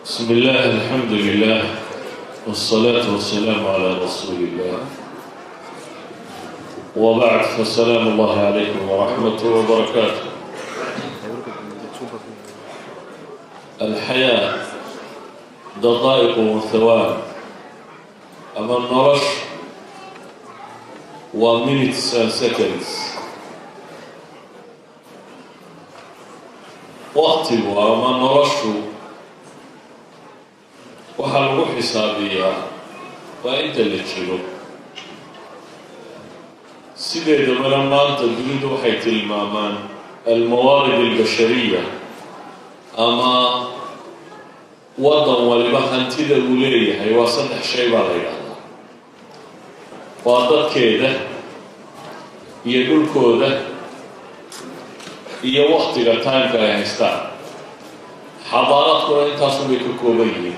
بسم الله الحمد لله والصلاة والسلام على رسول الله وبعد فالسلام الله عليكم ورحمته وبركاته. الحياة دقائق وثوان أما النرش ومينتس and seconds وقتي وما نرشه waxaa lagu xisaabiyaa waa inta la jiro. sideedabana maanta dunidu waxay tilmaamaan almawaarid albashariya ama wadan waliba hantida uu leeyahay waa saddex shay baa la yidhaahdaa. waa dadkeeda iyo dhulkooda iyo waktiga timeka ay haystaan. xadaaradkuna intaasu bay ka kooban yihiin.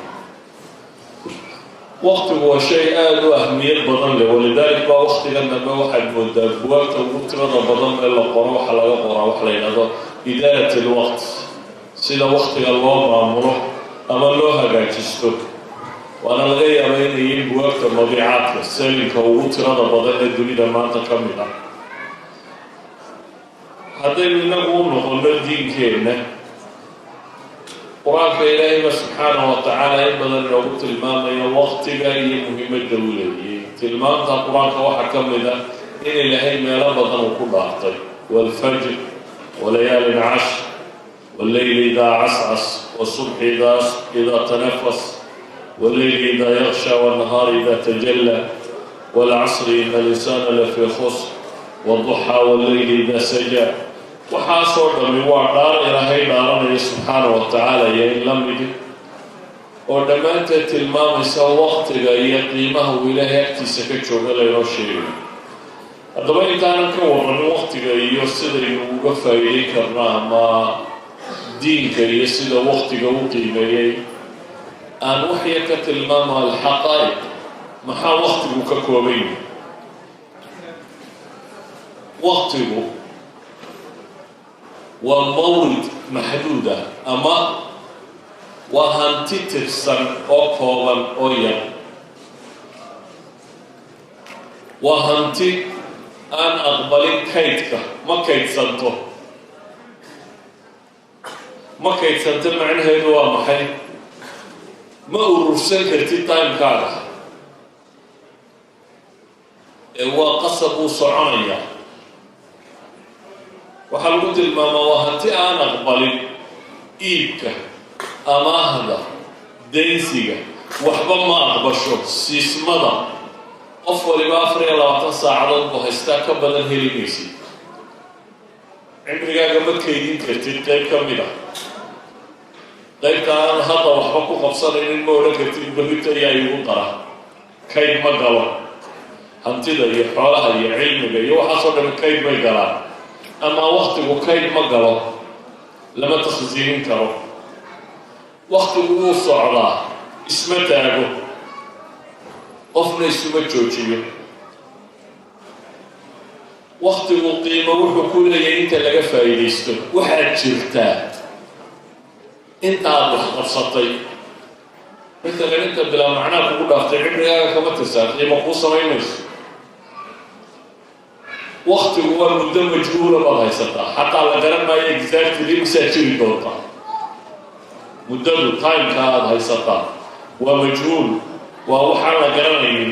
waqtigu waa shay aada u ahmiyad badan leh, walidaalika baa waqtigan dambe waxaad moodaa buwaagta ugu tirada badan ee la qoro waxa laga qoraa wax la yidhahdo idaarat alwaqt, sida waqtiga loo maamulo ama loo hagaajisto. waana laga yaabaa inay yihiin buwaagta mabiicaadka salinka ugu tirada badan ee dunida maanta ka mid ah. haddaynu inagu u noqono diinkeenna, qur-aanka ilaahayba subxaanahu wa tacaala in badan inoogu tilmaamaya waqtiga iyo muhiimadda uu leeyahay. tilmaamta qur-aanka waxaa ka mid ah in ilaahay meelo badan uu ku dhaartay waalfajr walayaalin cashr walleyli idaa cascas wasubxi idaa tanafas walleyli idaa yaksha wannahaari idaa tajalla waalcasri ina alinsaana lafii khusr waduxaa walleyli idaa saja. waxaasoo dhammi waa dhaar ilaahay dhaaranaya subxaanahu wa tacaala iyo in la midi oo dhammaanteed tilmaamaysa waqtiga iyo qiimaha uu ilaahay agtiisa ka jooga laynoo sheegay. haddaba intaanan ka warranin waqtiga iyo sidaynu uga faa'iideyn karno ama diinka iyo sida waqtiga u qiimeeyey, aan waxya ka tilmaamo alxaqaa'iq. maxaa waqtigu ka kooban yahay? waqtigu waa mawrid maxduuda ama waa hanti tirsan oo kooban oo yar. waa hanti aan aqbalin kaydka. ma kaydsanto macnaheedu waa maxay? ma urursan kartid timekaaga ee waa qasab uu soconaya. waxaa lagu tilmaamaa waa hanti aan aqbalin iibka, amaahda, daynsiga, waxba ma aqbasho. siismada qof waliba 24 saacadood buu haystaa, ka badan heli maysid. cimrigaaga ma kaydin kartid qayb ka mid ah. qaybta aan hadda waxba ku qabsanaynin ma odhan kartid berrito ayaa igu dara. kayd ma galo. hantida iyo xoolaha iyo cilmiga iyo waxaasoo dhan kayd may galaan. ama waqtigu kayd ma galo, lama takhsiinin karo. waqtigu wuu socdaa, isma taago, qofna isuma joojiyo. waqtigu qiimo wuxuu ku leeyahay inta laga faa'iidaysto. waxaad jirtaa intaad wax qabsatay. matalan inta bilaa macnaa kugu dhaaftay cimrigaaga kama tirsaa, qiimo kuu samaynayso. waqtigu waa muddo majhuula baad haysataa, xataa la garan maayo exactly misaa jiri doontaa. muddadu timeka aada haysataa waa majhuul, waa waxaan la garanaynin.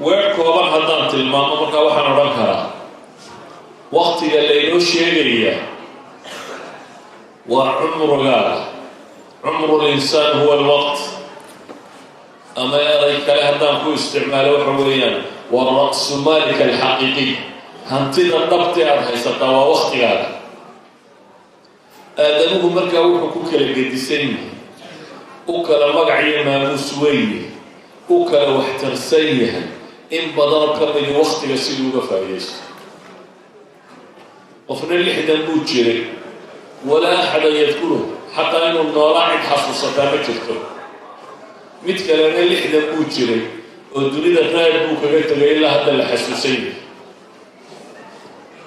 weer kooban haddaan tilmaamo markaa waxaan odhan karaa waqtiga laynoo sheegaya waa cumrigaaga. cumru linsaan huwa alwaqt. ama eray kale haddaan ku isticmaalo waxa weeyaan waa ra'su maalika alxaqiiqiy. hantida dhabtee aada haysataa waa waqtigaaga. aadamuhu markaa wuxuu ku kala gedisan yahay, u kala magac iyo maamuus weyn yahay, u kala waxtarsan yahay in badanoo ka midi waqtiga siduu uga faa'iidaysto. qofna 60 buu jiray walaa axada yadkuruhu, xataa inuu noolaa cid xasuusataa ma jirto. mid kalena 60 buu jiray oo dunida raad buu kaga tegay ilaa hadda la xasuusan yahay.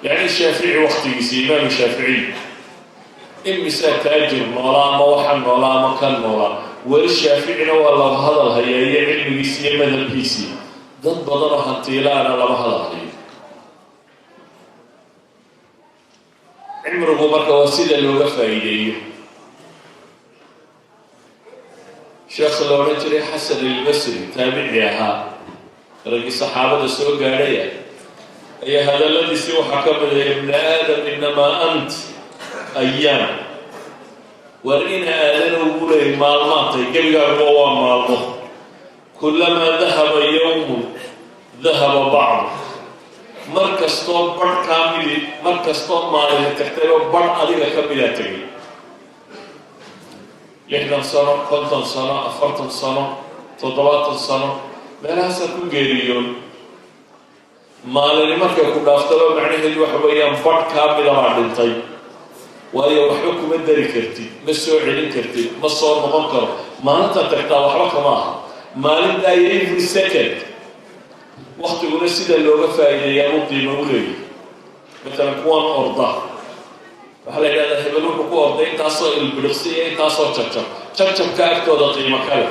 yacni shaafici waqtigiisii, imaam shaafici إمسا تاجر نولا ما وحن نولا ما كان نولا والشافعي ولا هذا هي علم بيسي مذهب بيسي ضد بدر هنتيلا أنا لا هذا هي عمره مركا وسيلة لوقا فايدة شيخ لورنتري حسن البصري تابعيها رجل صحابة السوق عليها أي هذا الذي سوى حكم يا ابن آدم إنما أنت أيام ورئنا آذان وقوله مالماتي قبل هو مالمه كلما ذهب يوم ذهب بعض مركز طول بر كامل مركز طول مالي تحتاج بر أديك كبيرتي لحنا سنة كنتم سنة أفرتم سنة تضوات سنة لا سكون غيريون مالي مركز كنا أفترض معناه اللي وحبيان بر كامل بعد طيب وهي وحكم الدري كرتي مسوع علم كرتي مصور مقنقر ما أنت تحتاج وحرك معها ما لنا يريد السكت وقت يقول سيدا اللغة فائدة يمضي مولي مثلا كوان أرضا وحالا إذا هبلون كوان أرضا إنتاصر البلغسية إنتاصر تشب كأكتو ضغطي مكالا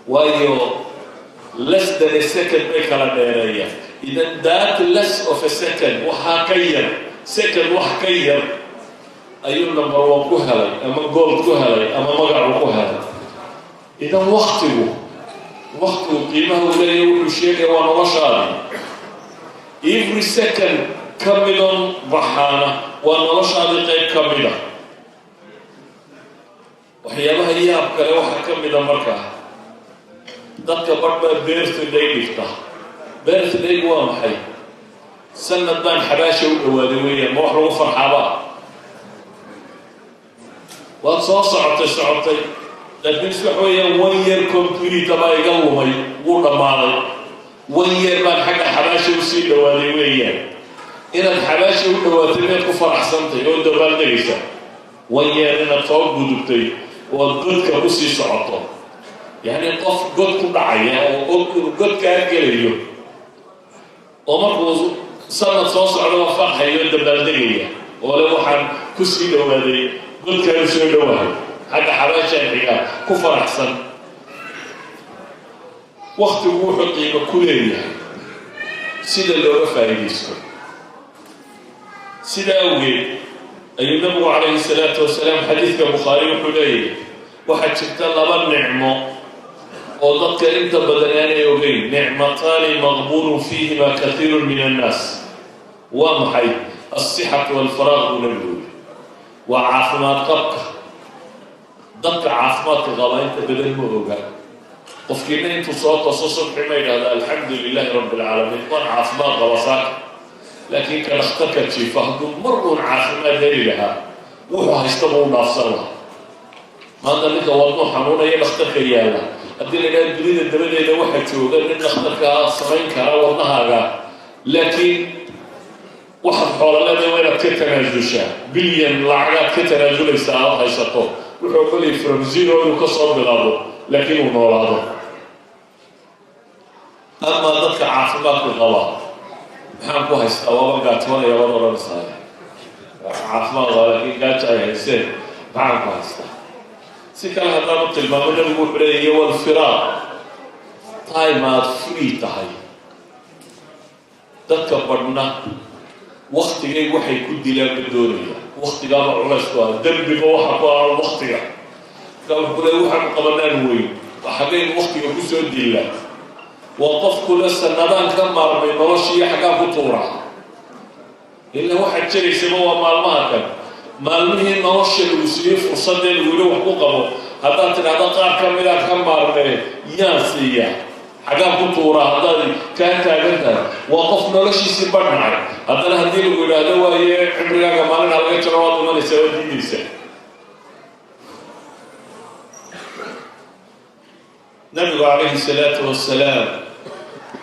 وهي less than a second بيكالا دائرية إذا that less of a second وحاكيا second وحاكيا أيون نمبر 1 كهلي أما جولد كهلي أما مقع كهلي إذا وقته قيمة ولا يقول شيء وانا رشادي every second كمدون بحانة وانا رشادي قيب كمدة وحيالها إياه بكلا وحا كمدة مركة ذاتك بربا بيرث داي بيفتح بيرث داي وامحي سنة بان حباشة والوادوية موحر فرحابا وصعبتي لكن سبحوية وير كمبيوتر تبا يقومي وقا مالي وير بان حق حباشي وسيد دواليوية إن الحباشي ودواتيميت كفر أحسنتي يقول دوال ديسا وير إن الطوق قدبتي والقد كبسي صعطة يعني الطف قد كبعية وقد كأكليو ومركز سنة صوص على وفاقها يقول دوال ديسا ولو حن كسي دوالي قد كأسي دوالي حتى حباشا الحقا كفر أحسن وقت روح قيمة كلية سيدا اللغة فاريسكم سيدا أوهي أي النبي عليه الصلاة والسلام حديث بخاري وحليل واحد شفت الله بالنعمة وضدك أنت بدنان يوغين نعمتان مغبون فيهما كثير من الناس ومحي الصحة والفراغ ونبول وعافمات قبك ضدك عافمات غلا أنت بدل مروقا قفكينا أنتو صوت وصوصك حماية هذا الحمد لله رب العالمين طبعا عافمات غلصات لكن كان اختكت شيء فهدوا مرون عافمات هذه لها وحا يستمعوا نافسرها هذا اللي توضنوا حنونا يلختك يالا أدي لنا الجديد الدبل إذا واحد شو قال إن اختك صمين كرا وضنها لكن واحد حول الله ده وين كتنازلشة بليون لعقات كتنازل يساعد هيسطو وحول لي from zero وكسر بغابه لكنه نولاده أما ذلك عافمات بالغلا محامكو هيستوى وقاتونا يا ورا رسالة عافمات غلا لكن قاتش أي هيسين محامكو هيستوى سيكال هذا نقول ما من المبرئي والفراغ تايمات فري تاي ذلك برنا وقت جاي وحي كودي لا بالدنيا وقت جاب عرسوا درب جوا حقا وقت جا قال كل واحد قبلنا نوي وحقين وقت يقص يدي الله وقف كل سنة كم مرة من مرشي حقا فطورة إلا واحد شيء سموه مالماك مالمه مرشي الوسيف وصدق الولوح وقبه هذا تنادى قار كاملا كم مرة ياسية حاجة فطورة هذا كانت عندها وقف مرشي سبب معي هذا هدي له هذا وهي عمرها كمان على الجروات وما يسوي دينيسه النبي عليه الصلاة والسلام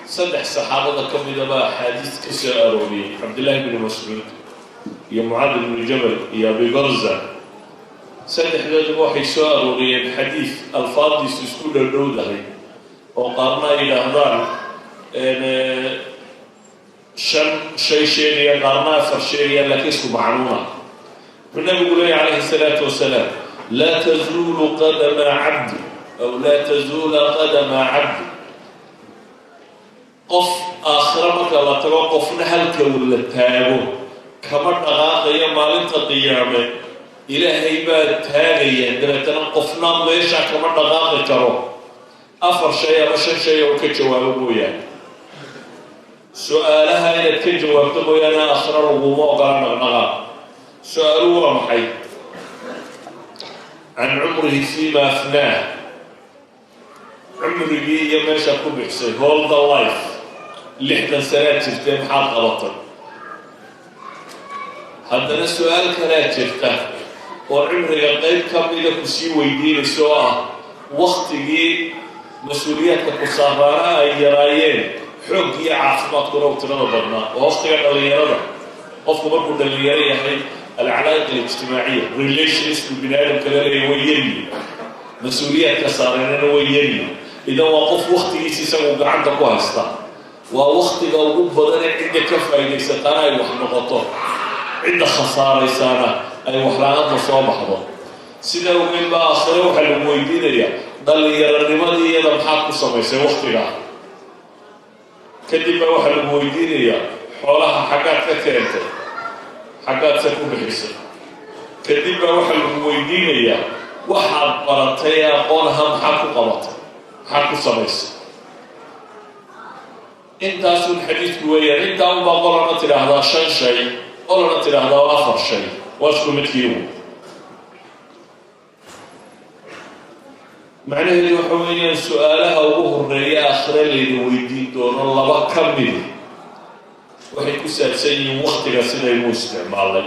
صدح صحابة كم دبا حديث كسر روي عبد الله بن مسعود يا معاذ بن جبل يا أبي برزة صدح ذات واحد سؤال روي حديث الفاظ يسكون النودة وقارنا إلى هذا شن شيء قارنا فرشيء لكن اسمه معلومة النبي يقول عليه الصلاة والسلام لا تزول قدم عبد أو لا تزول قدم عبد قف آخرمك لا توقف نهلك ولا تاغو كما دقاقيا مالنت قيامه إلهي با تاغيا دبتنا قفنا ميشا كما دقاقي كرو أفر شيء وشن شيء وكجواب يعني سؤالها إذا كجواب تبوي أنا أخرر وموقع نغنغا سؤالوا رمحي عن عمره فيما أفناه عمره يماشى كل بحسين hold the life لحدا سنوات شفتين حلقة بطل هذا السؤال كانت شفته وعمره قيد كم إذا كسي ويدين سواء وقت جي مسؤولياتك كصابرة يرايين حق عاصمات كرة وتنظرنا ووقت اللي يرى قفوا بركو اللي يرى العلاقة الاجتماعية relations بالبناء كذا ويري مسؤوليات كصارنا ويري إذا وقف وقت يسيسمو عندك واسطة ووقت قلوب بدن عندك كفاية ليس ترى وحنا غطاه عند خسارة سنة أي وحلانات مصابة حضر سيدا ومن بقى آخره وحلو مويدين ليا ضل يرى الرمادي يدا محاق السميسي وقتنا كدب وحلو مويدين ليا حولها حاجات كثيرة حاجات سكون بحسن كدب وحلو مويدين ليا وحد براتيا قولها محاق قبط محاق السميسي انت أسو الحديث كوية انت أم بقولنا ترى هذا شن شيء قولنا ترى هذا أفر شيء واشكو متكيون معناه إنه حوالي سؤالها وهو الرئي آخر اللي ويدين دون الله بكمل وحي كسر سيء وقتك سنة المسلم على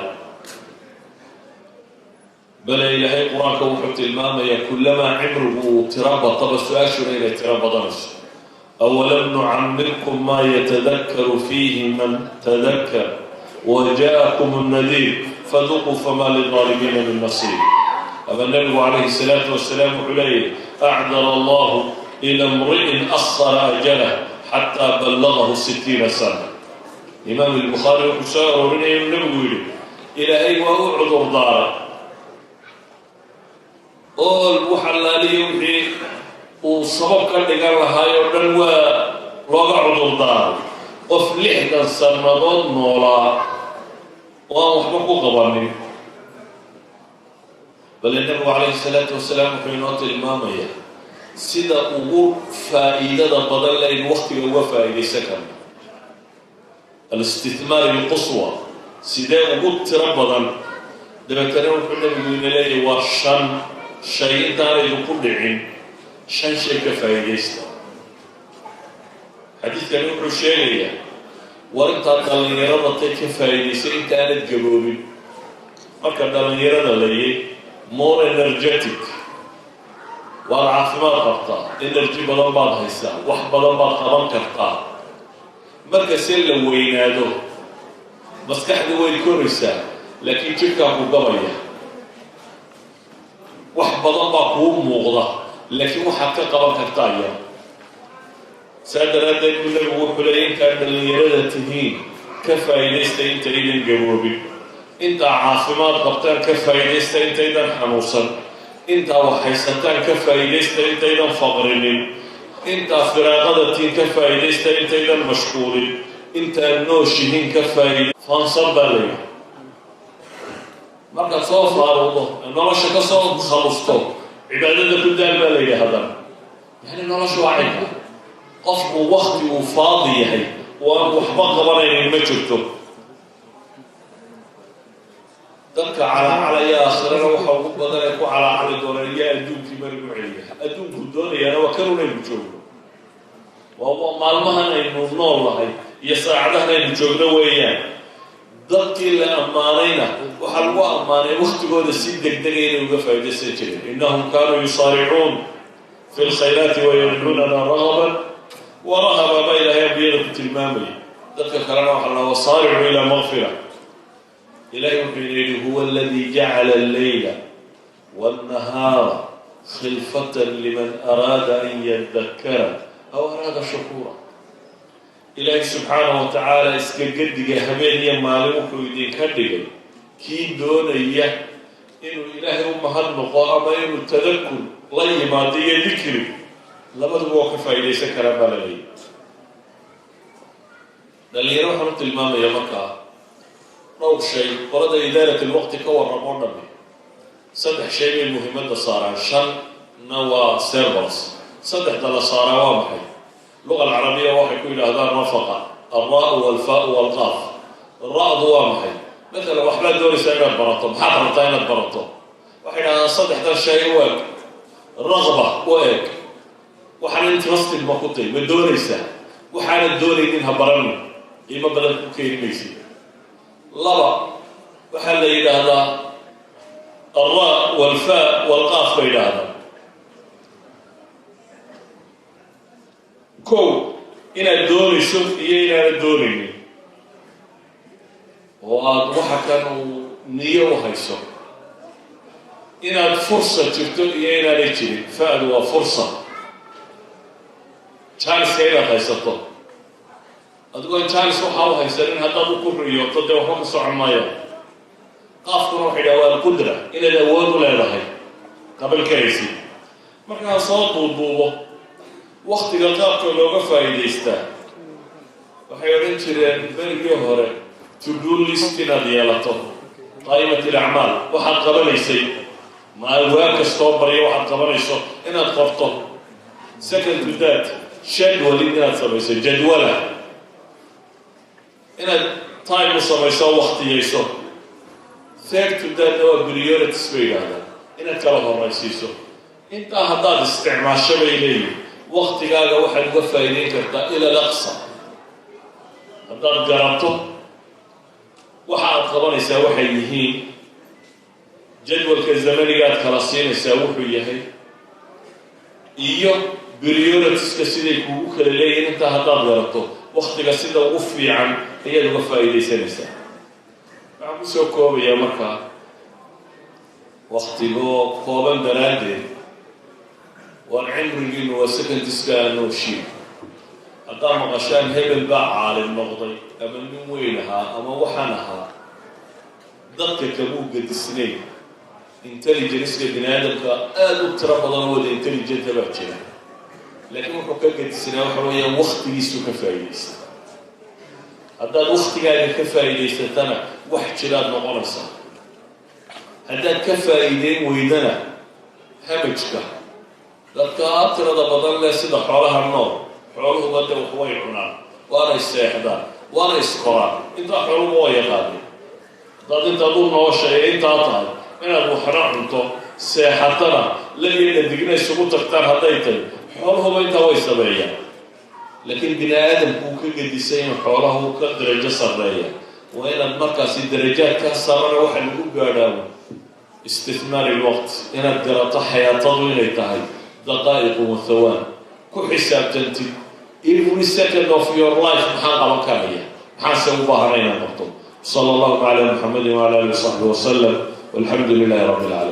بل إلهي قرآنك وحبت المامة كلما عمره تربى طب السؤال شو إلى تربى ضنس أولم نعمركم ما يتذكر فيه من تذكر وجاءكم النذير فذوقوا فما للظالمين من نصير أما النبي عليه الصلاة والسلام عليه أعذر الله إلى امرئ أخر أجله حتى بلغه 60 سنة إمام البخاري وحسار من النبي إلى أي وهو عذر دار قول وحلالي يمحي وصبب كان قال لها يردن ولغا عذر دار وفي لحدا سنة نولا ومحبقوا قباني بل النبي عليه الصلاة والسلام في نوت المامية سيدا أمور فائدة بدل الوقت هو فائدة سكن الاستثمار القصوى سيدا أمور تربضا لما كانوا النبي يقول لي وشن شيء تاري لكل عين شن شيء كفائدة ستا حديث كان يقول شيء وانت قال يرى كفائدة ستا انت أنا تجاوبي ما كان قال يرى لي more energetic والعافمات قبطة energy بدن بعض هيسا وح بدن بعض قرن كرطة مركز اللي وينادو بس كحد ويكون رسالة لكن تلك أبو قبية وح بدن بعض قوم مغضى لكن وحكا قرن كرطة سادة ردد من الوحلين كان اللي يرد تهين كفا يليست انت إذن جوابي انت عاصمات قبطان كفايدست انت ايضا حنوصا انت وحيستان كفايدست انت ايضا فقرين انت فراغدتين كفايدست انت ايضا مشكورين انت النوشهين كفايدست فانصر بالي مركز صوف الله النرش كصوت خلصتو عبادة كدال بالي هذا يعني النرش واعدها قصب وقت وفاضي هي وحبق برين المجرتو dadka calacalaya aakhirana waxa ugu badan ay ku calacali doonaan yaa adduunkii marigu celiya adduunku doonayaana waa kanunaynu joogno waa maalmahan aynu nool nahay iyo saacadahan aynu joogno weeyaan dadkii la ammaanayna waxaa lagu ammaanay waqtigooda si degdega inay uga faa'iidaysan jireen innahum kaanuu yusaaricuun fi lkhayraati wayadcuunana ragaban warahaba ba ilaahay ambiyada ku tilmaamaya dadka kalena waxaa la wasaaricu ilaa maqfira إلهي هو الذي جعل الليل والنهار خلفة لمن أراد أن يذكر أو أراد شكورا إلهي سبحانه وتعالى اسكجدك همين يمالك ويدين كدك kii doonaya inuu ilaahay u mahad noqo ama inuu tadakur la yimaado iyo dikri labaduba waa ka faa'iidaysan karaa baa la leeyahy dhalinyaro waxaan u tilmaamaya markaa dhowr shay qolada idaarat alwaqti ka warramo o dhami 3 shay bay muhiimadda saaraan 5na waa servers 3da la saaraa waa maxay luqa alcarabiya waxay ku yidhaahdaan nafaqa alraa walfaa walqaaf الرأض وامحي مثلا وحبات دوري سايبات برطو محاضرة تاينات برطو وحين أنا صدح دا الشيء واك الرغبة واك وحين انترست المقوطي من دوري سا وحين الدوري منها برمي إما بلد كير ميسي لبا وحين لي هذا الراء والفاء والقاف بين هذا كو إن الدوري شوف إيه الدوري وأنا وحكا نية وهيسو إن الفرصة تبدو إينا ليتري فعل وفرصة تشانس كينا هيسطو أتقول تشانس وحاو هيسرين هذا بكل ريو تدي وحوك سوى عمايا قاف روح إلى القدرة إلى الأول ولا لهي قبل كريسي مركا صوت وضوبه وقت قطعك لو غفا يديستا وحيورين ترين بريو هوري to-do list inaad yeelato qaa'imat alacmaal waxaad qabanaysay waa kastoo baryo waxaad qabanayso inaad qorto second to that schedule inaad samayso jadwala inaad time u samayso waqtiyayso third to that waa priorities bay yidhaahdaan inaad kala horaysiiso intaa haddaad isticmaasho bay leeyihin waqtigaaga waxaad uga faa'iideyn kartaa ila alaqsa haddaad garato waxaad qabanaysaa waxay yihiin jadwalka zamanigaad kala siinaysaa wuxuu yahay iyo prioritiska siday kuugu kala leeyihin intaa haddaad garato waqtiga sida ugu fiican ayaad uga faa'iidaysanaysaa waxaan ku soo koobayaa markaa waqtigoo kooban daraaddeed waan cimrigiinu waa secondiska nooshiin haddaad maqashaan hebel baa caalim noqday ama nin weyn ahaa ama waxaan ahaa dadka kamuu gadisnayn intelligenceka bini aadamka aada u tiro badan wada intelligenta baa jira laakiin wuxuu ka gadisnaa waxa weeyaan waqtigiisuu ka faa'iidaysta haddaad waqtigaaga ka faa'iidaysatana wax jiraad noqonaysaa haddaad ka faa'iideyn weydana hamajka dadka tirada badan leh sida xoolaha nool xooluhuba de wax way cunaan waana isseexdaan waana iskoraan intaa xooluhu waa yaqaaneen haddaad intaad u noosheeya intaa tahay inaad waxna cunto seexatana lageena digna isugu tagtaan hadday tahay xooluhuba intaa way sameeyaan laakiin bini aadamku uu ka gedisay inuu xoolaha ka darajo sarreeya waa inaad markaasi darajaadkaa sarana waxa lagu gaadhaawo istithmaar ilwaqt inaad garato xayaatadu inay tahay daqaa'iqu wathawaan ku xisaabtantid every second of your life maxaan qaban karaya maxaanse u baahanay inaad qabto sala allahu cala muxamedin wala alihi wasaxbi wasalam walxamdu lilahi rabbi alcaalamiin